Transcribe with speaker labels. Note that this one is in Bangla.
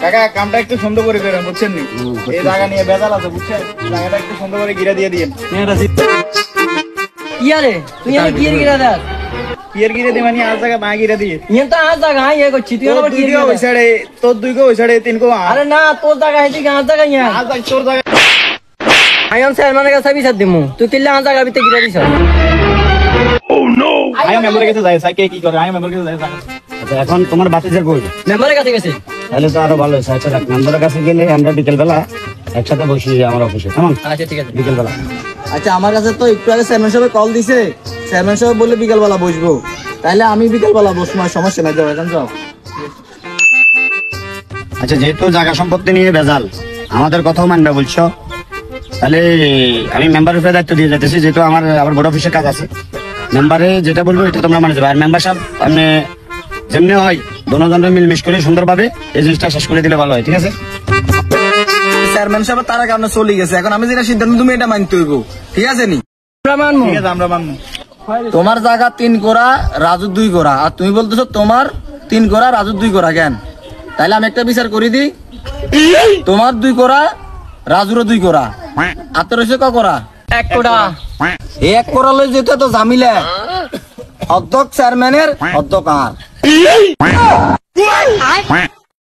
Speaker 1: কাকা কামটা একটু সুন্দর করে করেন বুঝছেন নি, এই জায়গা নিয়ে বেজাল আছে বুঝছেন, জায়গাটা একটু সুন্দর করে গিরা দিয়ে দিয়েন।
Speaker 2: ইয়ারে তুই আমি গিয়ে গিরা দাস
Speaker 1: পিয়ার গিরে দিয়ে মানে আর জায়গা মা গিরা দিয়ে
Speaker 2: ইয়ে তো আজ জায়গা ইয়ে করছি তুই আবার
Speaker 1: দুই গো ওই সাইডে, তোর দুই গো ওই সাইডে, তিন গো
Speaker 2: আরে না তোর জায়গা হেঁটে আজ জায়গা ইয়া
Speaker 1: আর তোর জায়গা
Speaker 2: আমি চেয়ারম্যানের কাছে বিচার দিমু তুই কিল্লে আজ জায়গা ভিতরে গিরা দিছ
Speaker 1: আই মেম্বারের কাছে যায় সাইকে কি করে, আই মেম্বারের কাছে যায়।
Speaker 3: আচ্ছা এখন তোমার বাতিজা কই?
Speaker 2: মেম্বারের কাছে গেছে
Speaker 3: তাহলে তো আরো ভালো হয়েছে। আচ্ছা দেখ, মেম্বারের কাছে গেলে আমরা বিকেল বেলা একসাথে বসি আমার অফিসে, কেমন?
Speaker 2: আচ্ছা ঠিক আছে
Speaker 3: বিকেল বেলা।
Speaker 4: আচ্ছা আমার কাছে তো একটু আগে চেয়ারম্যান সাহেব কল দিছে, চেয়ারম্যান সাহেব বললে বিকেলবেলা বসবো, তাহলে আমি বিকেলবেলা বসবো, আর সমস্যা নাই, যাও এখন যাও।
Speaker 3: আচ্ছা যেহেতু জায়গা সম্পত্তি নিয়ে ভেজাল, আমাদের কথাও মানবে বলছো, তাহলে আমি মেম্বারের উপরে দায়িত্ব দিয়ে যাইতেছি, যেহেতু আমার বোর্ড অফিসের কাজ আছে। মেম্বারে যেটা বলবো এটা তোমরা মানে যাবে। আর মেম্বার সাহেব আপনি যেমনি হয় দোনোজনের মিলমিশ করে সুন্দরভাবে এই জিনিসটা শেষ করে দিলে ভালো হয়, ঠিক আছে?
Speaker 4: চেয়ারম্যান সাহেব তার কারণে চলে গেছে, এখন আমি যেটা সিদ্ধান্ত তুমি এটা মানতে হইব, ঠিক আছে নি?
Speaker 1: ঠিক আছে আমরা মানবো।
Speaker 4: তোমার জায়গা 3 গোড়া, রাজু 2 গোড়া, আর তুমি বলতেছো তোমার 3 গোড়া, রাজু 2 গোড়া, কেন? তাইলে আমি একটা বিচার করে দিই, তোমার 2 গোড়া, রাজুরও 2 গোড়া, আর তোর হয়েছে ক গোড়া?
Speaker 2: 1 কোটা
Speaker 4: 1 গোড়া লই যেতে তো জামিলা, অধ্যক্ষ চেয়ারম্যানের অধ্যক্ষ আর